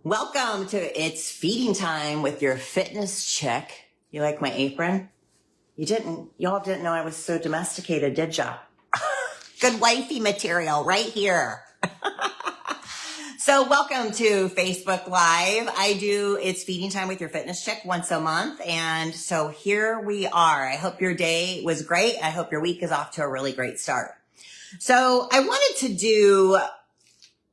Welcome to It's Feeding Time with your fitness chick. You like my apron? Y'all didn't know I was so domesticated, did ya? Good wifey material right here. So welcome to Facebook Live. I do It's Feeding Time with your fitness chick once a month. And so here we are. I hope your day was great. I hope your week is off to a really great start. So I wanted to do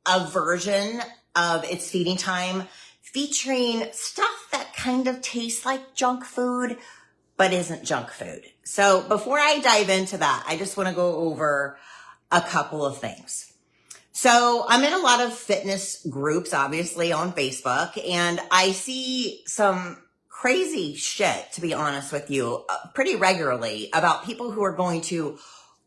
a version of It's Feeding Time featuring stuff that kind of tastes like junk food, but isn't junk food. So before I dive into that, I just want to go over a couple of things. So I'm in a lot of fitness groups, obviously on Facebook, and I see some crazy shit, to be honest with you, pretty regularly about people who are going to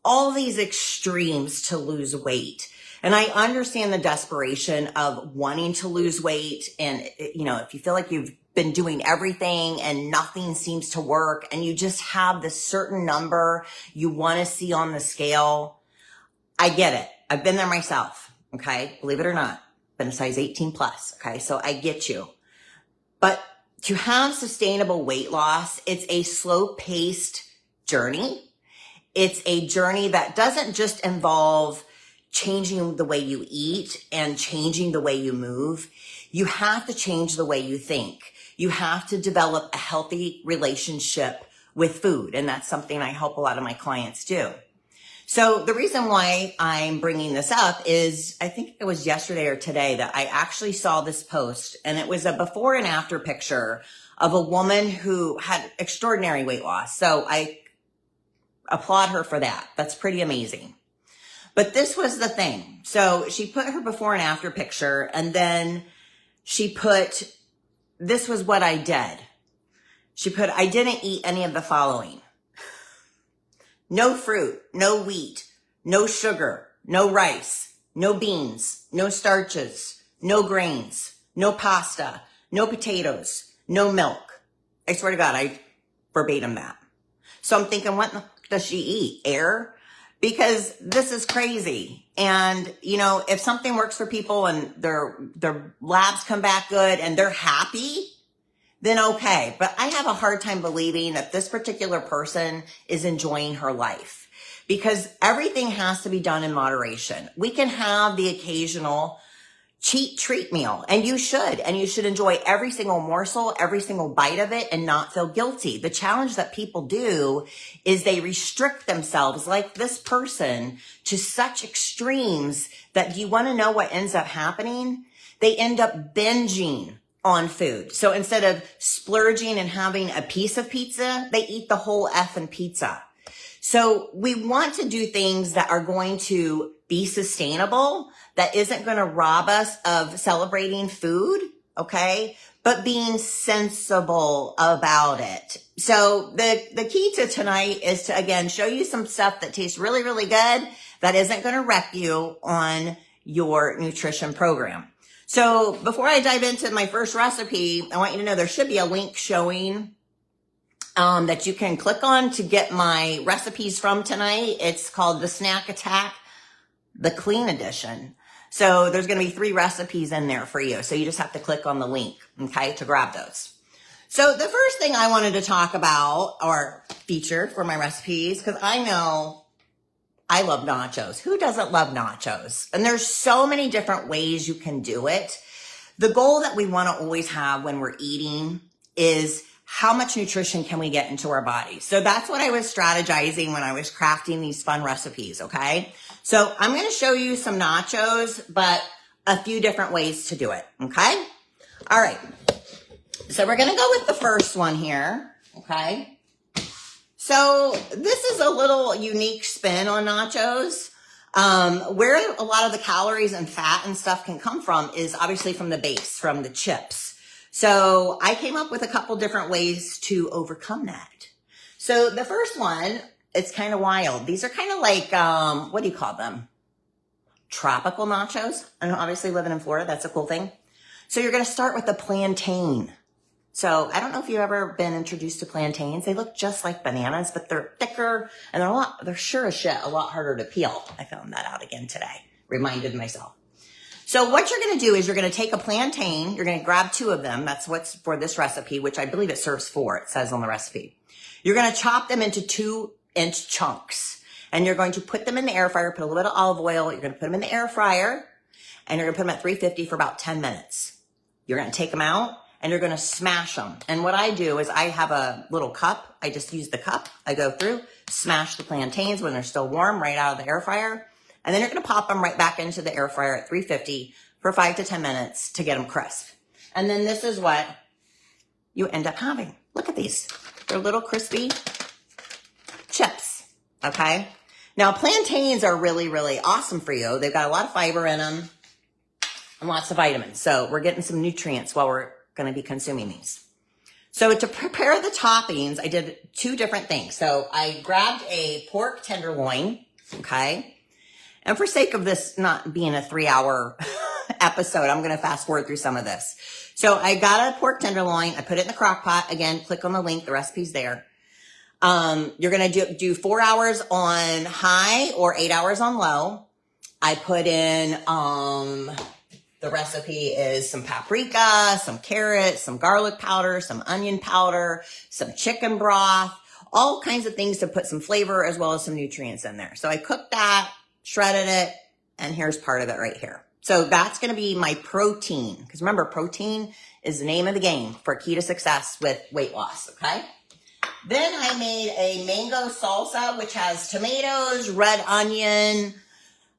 all these extremes to lose weight. And I understand the desperation of wanting to lose weight. And, you know, if you feel like you've been doing everything and nothing seems to work and you just have this certain number you want to see on the scale, I get it. I've been there myself. Okay. Believe it or not, been a size 18 plus. Okay. So I get you. But to have sustainable weight loss, it's a slow paced journey. It's a journey that doesn't just involve changing the way you eat and changing the way you move. You have to change the way you think. You have to develop a healthy relationship with food. And that's something I help a lot of my clients do. So the reason why I'm bringing this up is I think it was yesterday or today that I actually saw this post, and it was a before and after picture of a woman who had extraordinary weight loss. So I applaud her for that. That's pretty amazing. But this was the thing. So she put her before and after picture, and then she put, this was what I did. She put, I didn't eat any of the following. No fruit, no wheat, no sugar, no rice, no beans, no starches, no grains, no pasta, no potatoes, no milk. I swear to God, I verbatim that. So I'm thinking, what does she eat? Air? Because this is crazy. And, you know, if something works for people and their labs come back good and they're happy, then okay. But I have a hard time believing that this particular person is enjoying her life, because everything has to be done in moderation. We can have the occasional cheat treat meal, and you should enjoy every single morsel, every single bite of it, and not feel guilty. The challenge that people do is they restrict themselves, like this person, to such extremes that, do you want to know what ends up happening? They end up binging on food. So instead of splurging and having a piece of pizza, they eat the whole effing pizza. So we want to do things that are going to be sustainable, that isn't going to rob us of celebrating food, okay? But being sensible about it. So the key to tonight is to, again, show you some stuff that tastes really, really good, that isn't going to wreck you on your nutrition program. So before I dive into my first recipe, I want you to know there should be a link showing that you can click on to get my recipes from tonight. It's called the Snack Attack, the Clean Edition. So there's going to be 3 recipes in there for you. So you just have to click on the link, okay, to grab those. So the first thing I wanted to talk about or feature for my recipes, because I know I love nachos. Who doesn't love nachos? And there's so many different ways you can do it. The goal that we want to always have when we're eating is how much nutrition can we get into our bodies? So that's what I was strategizing when I was crafting these fun recipes, okay? So I'm going to show you some nachos, but a few different ways to do it, okay? All right. So we're going to go with the first one here, okay? So this is a little unique spin on nachos. Where a lot of the calories and fat and stuff can come from is obviously from the base, from the chips. So I came up with a couple different ways to overcome that. So the first one, it's kind of wild. These are kind of like, what do you call them? Tropical nachos. And obviously living in Florida, that's a cool thing. So you're going to start with the plantain. So I don't know if you've ever been introduced to plantains. They look just like bananas, but they're thicker and they're sure as shit a lot harder to peel. I found that out again today. Reminded myself. So what you're going to do is you're going to take a plantain. You're going to grab 2 of them. That's what's for this recipe, which I believe it serves 4. It says on the recipe. You're going to chop them into 2-inch chunks, and you're going to put them in the air fryer, put a little bit of olive oil. You're going to put them in the air fryer, and you're going to put them at 350 for about 10 minutes. You're going to take them out, and you're going to smash them. And what I do is I have a little cup. I just use the cup. I go through, smash the plantains when they're still warm right out of the air fryer. And then you're going to pop them right back into the air fryer at 350 for 5 to 10 minutes to get them crisp. And then this is what you end up having. Look at these. They're little crispy chips, okay? Now, plantains are really, really awesome for you. They've got a lot of fiber in them and lots of vitamins. So we're getting some nutrients while we're going to be consuming these. So to prepare the toppings, I did 2 different things. So I grabbed a pork tenderloin, okay? And for sake of this not being a 3-hour episode, I'm going to fast forward through some of this. So I got a pork tenderloin. I put it in the crock pot. Again, click on the link. The recipe's there. You're going to do 4 hours on high or 8 hours on low. I put in, the recipe is some paprika, some carrots, some garlic powder, some onion powder, some chicken broth, all kinds of things to put some flavor as well as some nutrients in there. So I cooked that, shredded it, and here's part of it right here. So that's going to be my protein. Because remember, protein is the name of the game for key to success with weight loss, okay? Then I made a mango salsa, which has tomatoes, red onion,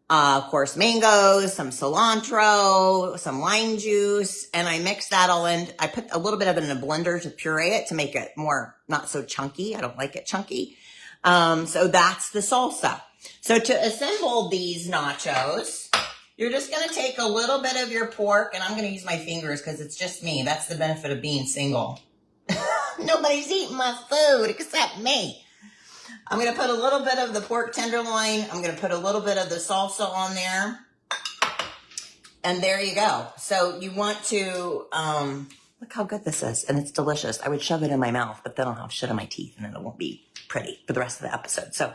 of course, mangoes, some cilantro, some lime juice, and I mixed that all in. I put a little bit of it in a blender to puree it to make it more, not so chunky. I don't like it chunky. So that's the salsa. So to assemble these nachos, you're just going to take a little bit of your pork, and I'm going to use my fingers because it's just me. That's the benefit of being single. Nobody's eating my food except me. I'm going to put a little bit of the pork tenderloin. I'm going to put a little bit of the salsa on there. And there you go. So you want to, look how good this is. And it's delicious. I would shove it in my mouth, but then I'll have shit in my teeth and then it won't be pretty for the rest of the episode. So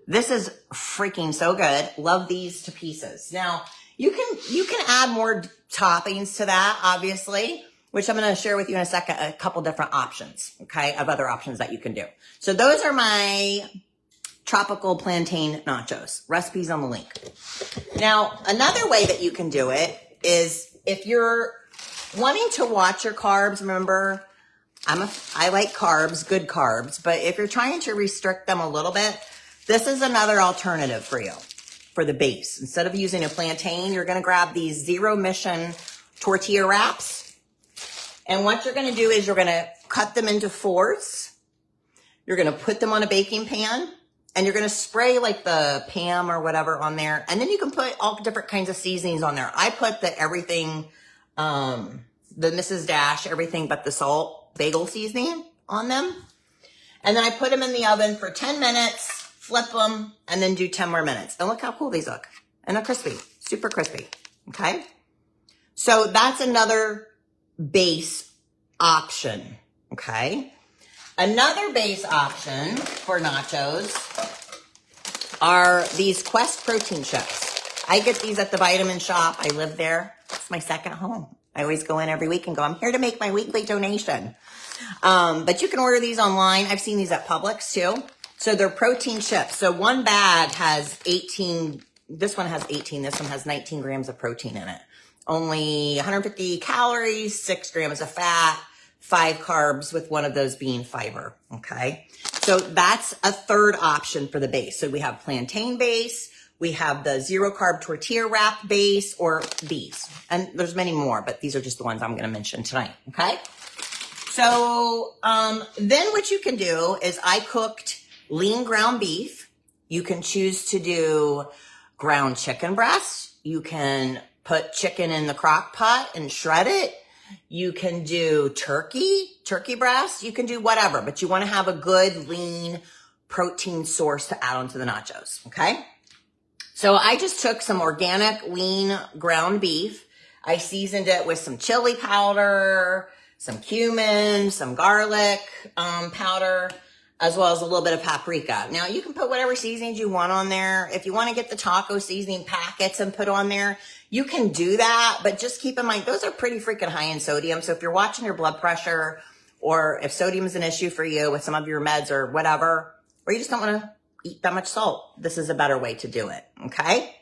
this is freaking so good. Love these to pieces. Now, you can add more toppings to that, obviously, which I'm going to share with you in a second, a couple different options, okay, of other options that you can do. So those are my tropical plantain nachos. Recipes on the link. Now, another way that you can do it is if you're wanting to watch your carbs, remember, I like carbs, good carbs, but if you're trying to restrict them a little bit, this is another alternative for you for the base. Instead of using a plantain, you're going to grab these zero mission tortilla wraps. And what you're going to do is you're going to cut them into fourths. You're going to put them on a baking pan and you're going to spray like the Pam or whatever on there. And then you can put all different kinds of seasonings on there. I put the everything, the Mrs. Dash, everything but the salt bagel seasoning on them. And then I put them in the oven for 10 minutes, flip them, and then do 10 more minutes. And look how cool these look. And they're crispy, super crispy. Okay. So that's another base option. Okay. Another base option for nachos are these Quest protein chips. I get these at the vitamin shop. I live there. It's my second home. I always go in every week and go, I'm here to make my weekly donation. But you can order these online. I've seen these at Publix too. So they're protein chips. So one bag has 18. This one has 18. This one has 19 grams of protein in it. Only 150 calories, 6 grams of fat, 5 carbs with one of those being fiber. Okay. So that's a third option for the base. So we have plantain base. We have the zero carb tortilla wrap base or these. And there's many more, but these are just the ones I'm going to mention tonight. Okay. So, then what you can do is I cooked lean ground beef. You can choose to do ground chicken breast. You can put chicken in the crock pot and shred it. You can do turkey breast. You can do whatever, but you want to have a good lean protein source to add onto the nachos. Okay. So I just took some organic lean ground beef. I seasoned it with some chili powder, some cumin, some garlic powder, as well as a little bit of paprika. Now, you can put whatever seasonings you want on there. If you want to get the taco seasoning packets and put on there, You can do that, but just keep in mind, those are pretty freaking high in sodium. So if you're watching your blood pressure, or if sodium is an issue for you with some of your meds or whatever, or you just don't want to eat that much salt, this is a better way to do it, okay?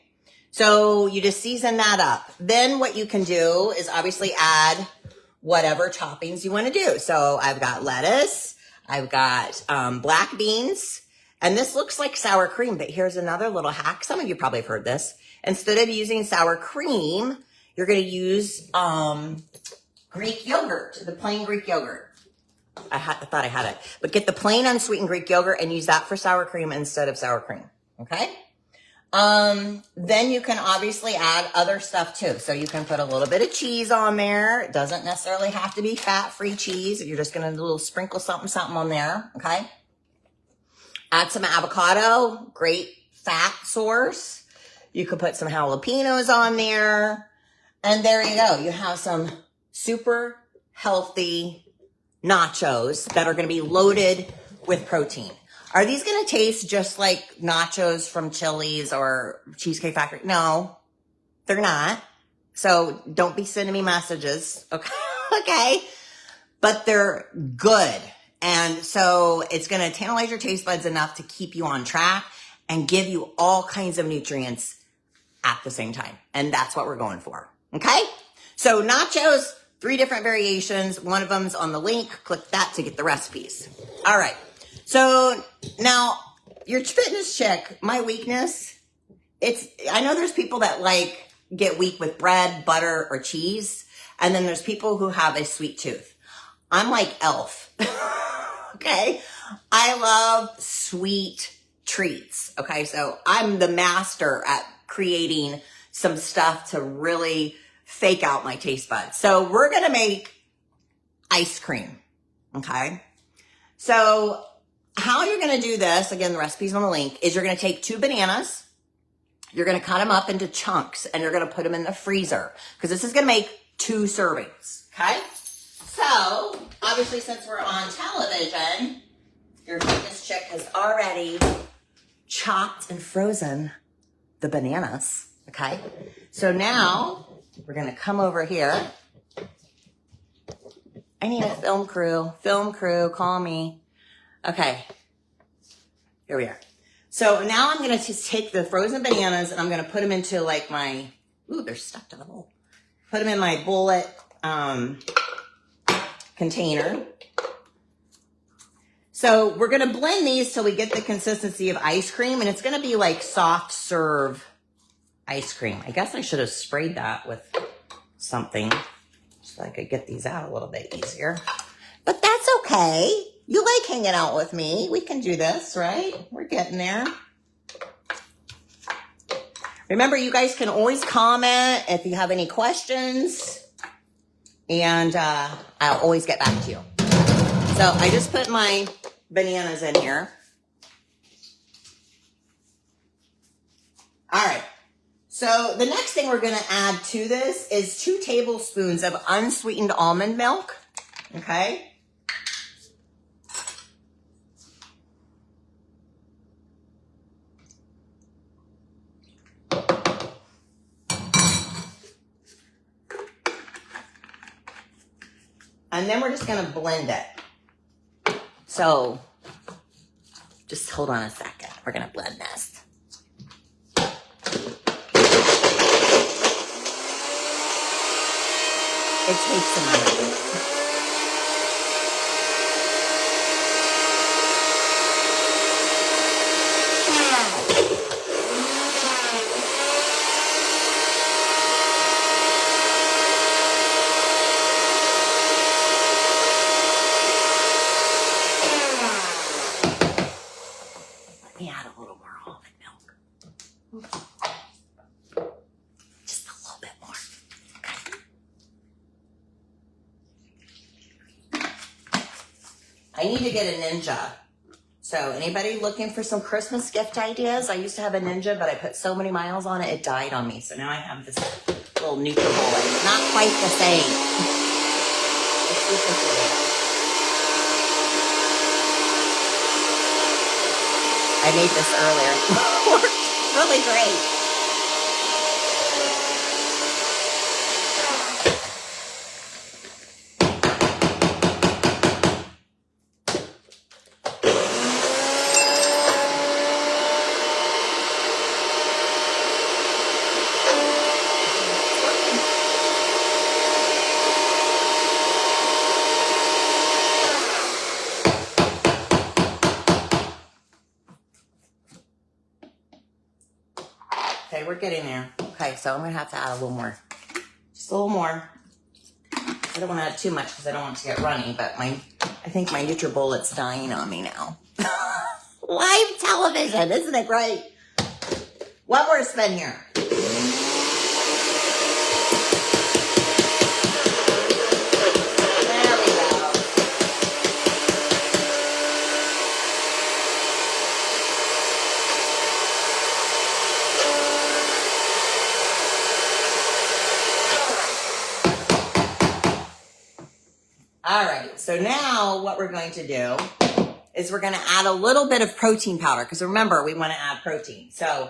So you just season that up. Then what you can do is obviously add whatever toppings you want to do. So I've got lettuce, I've got black beans, and this looks like sour cream, but here's another little hack. Some of you probably have heard this. Instead of using sour cream, you're going to use Greek yogurt, the plain Greek yogurt. I thought I had it, but get the plain unsweetened Greek yogurt and use that for sour cream instead of sour cream. Okay. Then you can obviously add other stuff too. So you can put a little bit of cheese on there. It doesn't necessarily have to be fat-free cheese. You're just going to little sprinkle something on there. Okay. Add some avocado, great fat source. You could put some jalapenos on there. And there you go. You have some super healthy nachos that are going to be loaded with protein. Are these going to taste just like nachos from Chili's or Cheesecake Factory? No, they're not. So don't be sending me messages. Okay. Okay. But they're good. And so it's going to tantalize your taste buds enough to keep you on track and give you all kinds of nutrients at the same time. And that's what we're going for. Okay. So nachos, 3 different variations. One of them's on the link. Click that to get the recipes. All right. So now your fitness chick, my weakness, I know there's people that like get weak with bread, butter, or cheese. And then there's people who have a sweet tooth. I'm like Elf. Okay. I love sweet treats. Okay. So I'm the master at creating some stuff to really fake out my taste buds. So we're going to make ice cream. Okay. So how you're going to do this, again, the recipe's on the link, is you're going to take 2 bananas. You're going to cut them up into chunks and you're going to put them in the freezer because this is going to make 2 servings. Okay. So obviously since we're on television, your fitness chick has already chopped and frozen the bananas. Okay. So now we're going to come over here. I need a film crew. Film crew, call me. Okay. Here we are. So now I'm going to just take the frozen bananas and I'm going to put them into like my, they're stuck to the bowl. Put them in my bullet container. So we're going to blend these till we get the consistency of ice cream, and it's going to be like soft serve ice cream. I guess I should have sprayed that with something so I could get these out a little bit easier. But that's okay. You like hanging out with me. We can do this, right? We're getting there. Remember, you guys can always comment if you have any questions, and I'll always get back to you. So I just put my bananas in here. All right. So the next thing we're going to add to this is 2 tablespoons of unsweetened almond milk. Okay. And then we're just going to blend it. So just hold on a second. We're going to blend this. It takes a minute. Let me add a little more almond milk. Just a little bit more. Okay. I need to get a Ninja. So anybody looking for some Christmas gift ideas? I used to have a Ninja, but I put so many miles on it, it died on me. So now I have this little NutriBullet. Not quite the same. It's just I made this earlier. It worked really great. getting there. Okay, so I'm gonna have to add a little more. Just a little more. I don't want to add too much because I don't want it to get runny, but I think my NutriBullet's dying on me now. Live television, isn't it great? One more spin here. There we go. All right, so now what we're going to do is we're going to add a little bit of protein powder, because remember, we want to add protein. So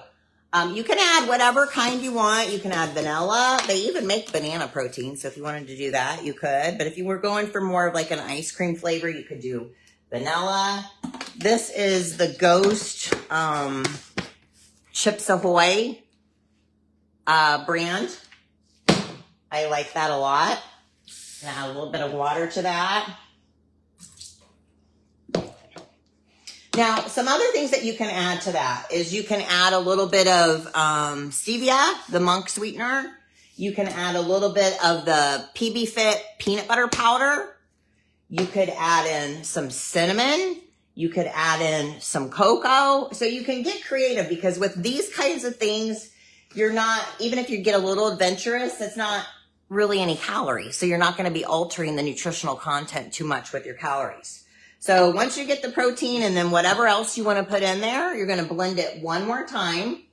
you can add whatever kind you want. You can add vanilla. They even make banana protein, so if you wanted to do that, you could. But if you were going for more of like an ice cream flavor, you could do vanilla. This is the Ghost Chips Ahoy brand. I like that a lot. Add a little bit of water to that. Now, some other things that you can add to that is you can add a little bit of stevia, the monk sweetener. You can add a little bit of the PB Fit peanut butter powder. You could add in some cinnamon. You could add in some cocoa. So you can get creative, because with these kinds of things, you're not, even if you get a little adventurous, it's not really any calories. So you're not going to be altering the nutritional content too much with your calories. So once you get the protein and then whatever else you want to put in there, you're going to blend it one more time.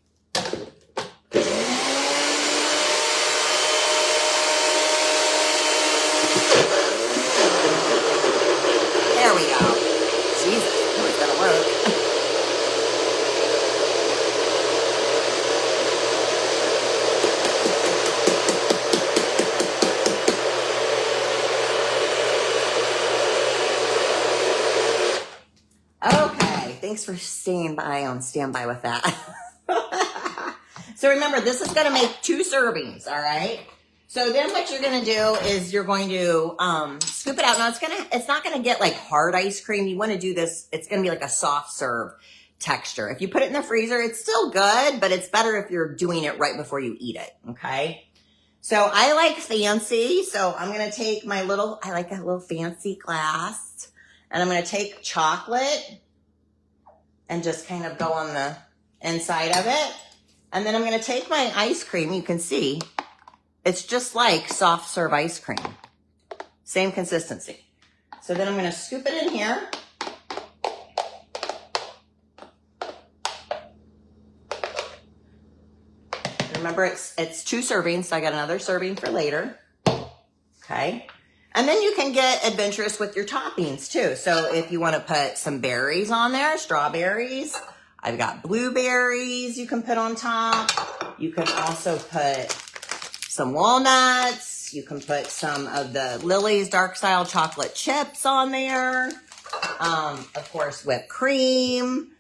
There we go. Jesus, it's going to work. Okay, thanks for staying by on standby with that. So remember, this is going to make 2 servings, all right? So then what you're going to do is you're going to scoop it out. Now it's not going to get like hard ice cream. You want to do this, it's going to be like a soft serve texture. If you put it in the freezer, it's still good, but it's better if you're doing it right before you eat it, okay? So I like fancy, so I'm going to take I like a little fancy glass, and I'm going to take chocolate and just kind of go on the inside of it. And then I'm going to take my ice cream. You can see it's just like soft serve ice cream. Same consistency. So then I'm going to scoop it in here. Remember, it's 2 servings, so I got another serving for later. Okay. And then you can get adventurous with your toppings too. So if you want to put some berries on there, strawberries, I've got blueberries you can put on top. You can also put some walnuts. You can put some of the Lily's Dark Style chocolate chips on there. Of course, whipped cream,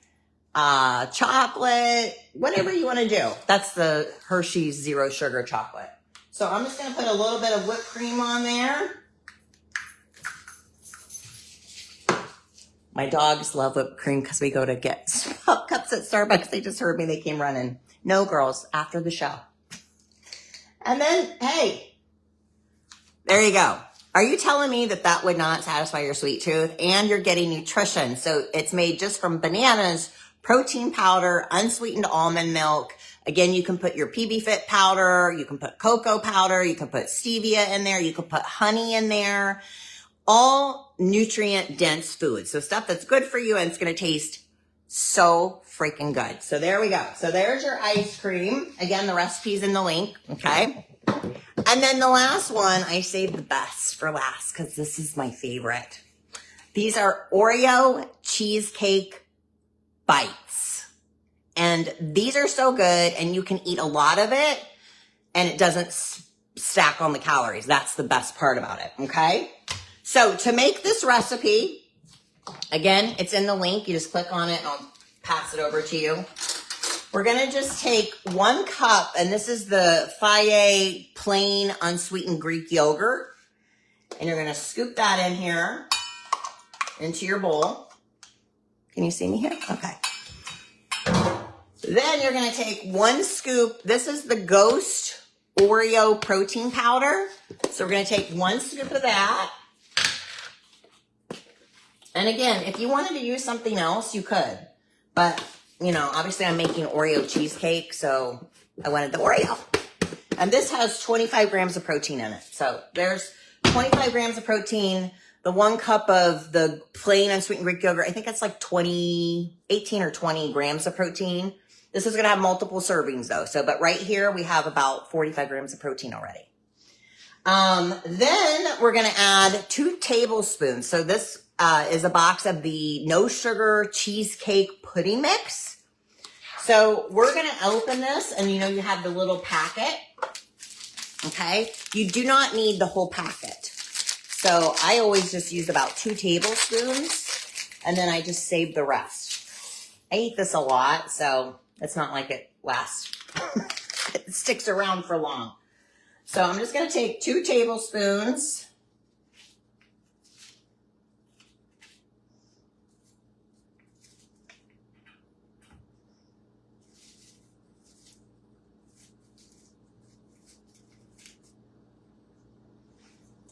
chocolate, whatever you want to do. That's the Hershey's Zero Sugar chocolate. So I'm just going to put a little bit of whipped cream on there. My dogs love whipped cream because we go to get cups at Starbucks. They just heard me. They came running. No, girls, after the show. And then, hey, there you go. Are you telling me that that would not satisfy your sweet tooth? And you're getting nutrition. So it's made just from bananas, protein powder, unsweetened almond milk. Again, you can put your PB Fit powder. You can put cocoa powder. You can put stevia in there. You can put honey in there. All nutrient dense food. So stuff that's good for you, and it's going to taste so freaking good. So there we go. So there's your ice cream. Again, the recipe's in the link. Okay. And then the last one, I saved the best for last because this is my favorite. These are Oreo cheesecake bites. And these are so good, and you can eat a lot of it and it doesn't stack on the calories. That's the best part about it. Okay. So to make this recipe, again, it's in the link. You just click on it and I'll pass it over to you. We're going to just take 1 cup, and this is the Faye plain unsweetened Greek yogurt. And you're going to scoop that in here into your bowl. Can you see me here? Okay. Then you're going to take 1 scoop. This is the Ghost Oreo protein powder. So we're going to take 1 scoop of that. And again, if you wanted to use something else, you could. But, you know, obviously I'm making Oreo cheesecake, so I wanted the Oreo. And this has 25 grams of protein in it. So there's 25 grams of protein. The 1 cup of the plain unsweetened Greek yogurt, I think it's like 18 or 20 grams of protein. This is going to have multiple servings though. So, but right here we have about 45 grams of protein already. Then we're going to add 2 tablespoons. So this is a box of the no sugar cheesecake pudding mix. So we're going to open this, and you know you have the little packet. Okay. You do not need the whole packet. So I always just use about 2 tablespoons, and then I just save the rest. I eat this a lot, so it's not like it lasts. It sticks around for long. So I'm just going to take 2 tablespoons.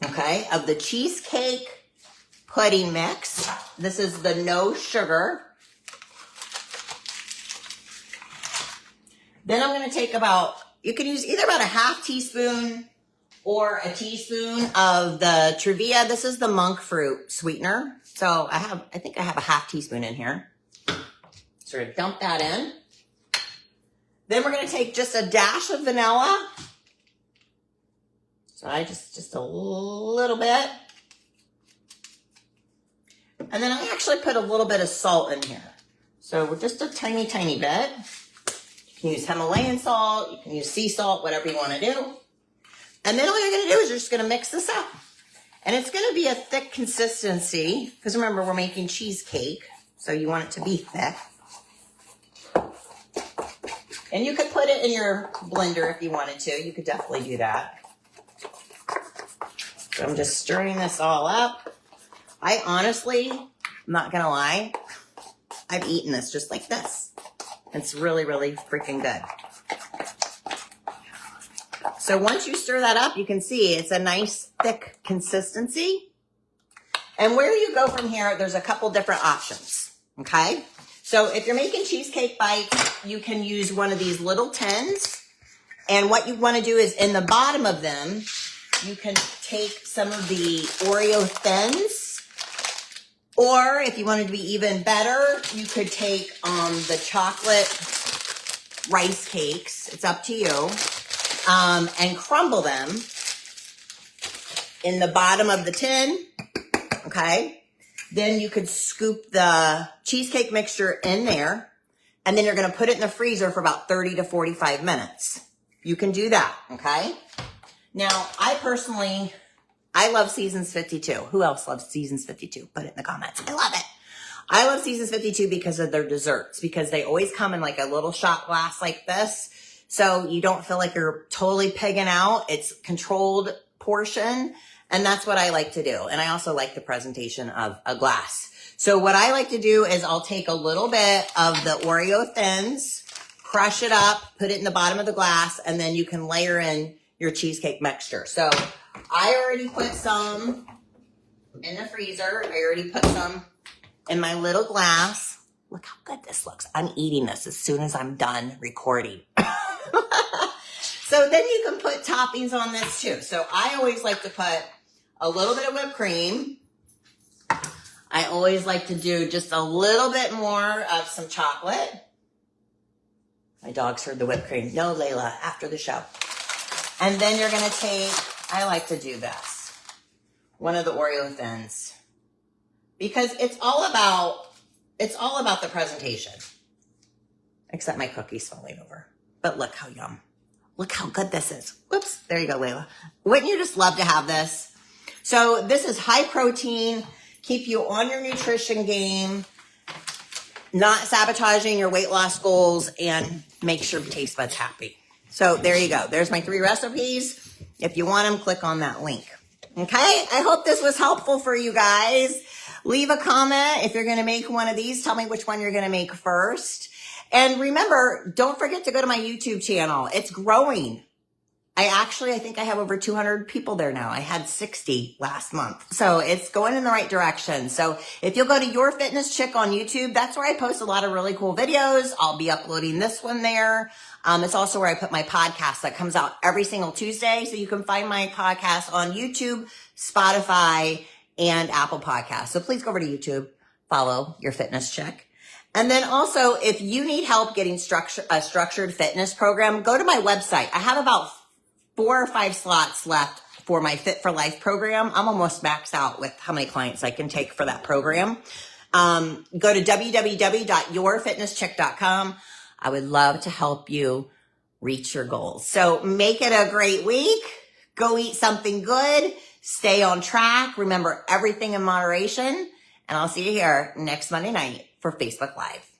Okay, of the cheesecake pudding mix. This is the no sugar. Then I'm going to take about, you can use either about a half teaspoon or a teaspoon of the Truvia. This is the monk fruit sweetener. So I think I have a half teaspoon in here. Sort of dump that in. Then we're going to take just a dash of vanilla. So I just a little bit. And then I actually put a little bit of salt in here. So just a tiny, tiny bit. You can use Himalayan salt. You can use sea salt, whatever you want to do. And then all you're going to do is you're just going to mix this up. And it's going to be a thick consistency. Because remember, we're making cheesecake. So you want it to be thick. And you could put it in your blender if you wanted to. You could definitely do that. So I'm just stirring this all up. I honestly, I'm not going to lie, I've eaten this just like this. It's really, really freaking good. So once you stir that up, you can see it's a nice thick consistency. And where you go from here, there's a couple different options, okay? So if you're making cheesecake bites, you can use one of these little tins. And what you want to do is in the bottom of them, you can take some of the Oreo Thins, or if you wanted to be even better, you could take the chocolate rice cakes. It's up to you, and crumble them in the bottom of the tin. Okay, then you could scoop the cheesecake mixture in there, and then you're going to put it in the freezer for about 30 to 45 minutes. You can do that. Okay. Now, I love Seasons 52. Who else loves Seasons 52? Put it in the comments. I love it. I love Seasons 52 because of their desserts, because they always come in like a little shot glass like this. So you don't feel like you're totally pigging out. It's controlled portion. And that's what I like to do. And I also like the presentation of a glass. So what I like to do is I'll take a little bit of the Oreo Thins, crush it up, put it in the bottom of the glass, and then you can layer in your cheesecake mixture. So I already put some in the freezer. I already put some in my little glass. Look how good this looks. I'm eating this as soon as I'm done recording. So then you can put toppings on this too. So I always like to put a little bit of whipped cream. I always like to do just a little bit more of some chocolate. My dogs heard the whipped cream. No, Layla, after the show. And then you're going to take, I like to do this, one of the Oreo Thins, because it's all about the presentation, except my cookie's falling over. But look how yum. Look how good this is. Whoops. There you go, Layla. Wouldn't you just love to have this? So this is high protein, keep you on your nutrition game, not sabotaging your weight loss goals, and makes your taste buds happy. So there you go. There's my 3 recipes. If you want them, click on that link. Okay? I hope this was helpful for you guys. Leave a comment if you're going to make one of these. Tell me which one you're going to make first. And remember, don't forget to go to my YouTube channel. It's growing. I think I have over 200 people there now. I had 60 last month. So it's going in the right direction. So if you'll go to Your Fitness Chick on YouTube, that's where I post a lot of really cool videos. I'll be uploading this one there. It's also where I put my podcast that comes out every single Tuesday. So you can find my podcast on YouTube, Spotify, and Apple Podcasts. So please go over to YouTube, follow Your Fitness Chick. And then also, if you need help getting a structured fitness program, go to my website. I have about 4 or 5 slots left for my Fit for Life program. I'm almost maxed out with how many clients I can take for that program. Go to www.yourfitnesschick.com. I would love to help you reach your goals. So make it a great week. Go eat something good. Stay on track. Remember everything in moderation. And I'll see you here next Monday night for Facebook Live.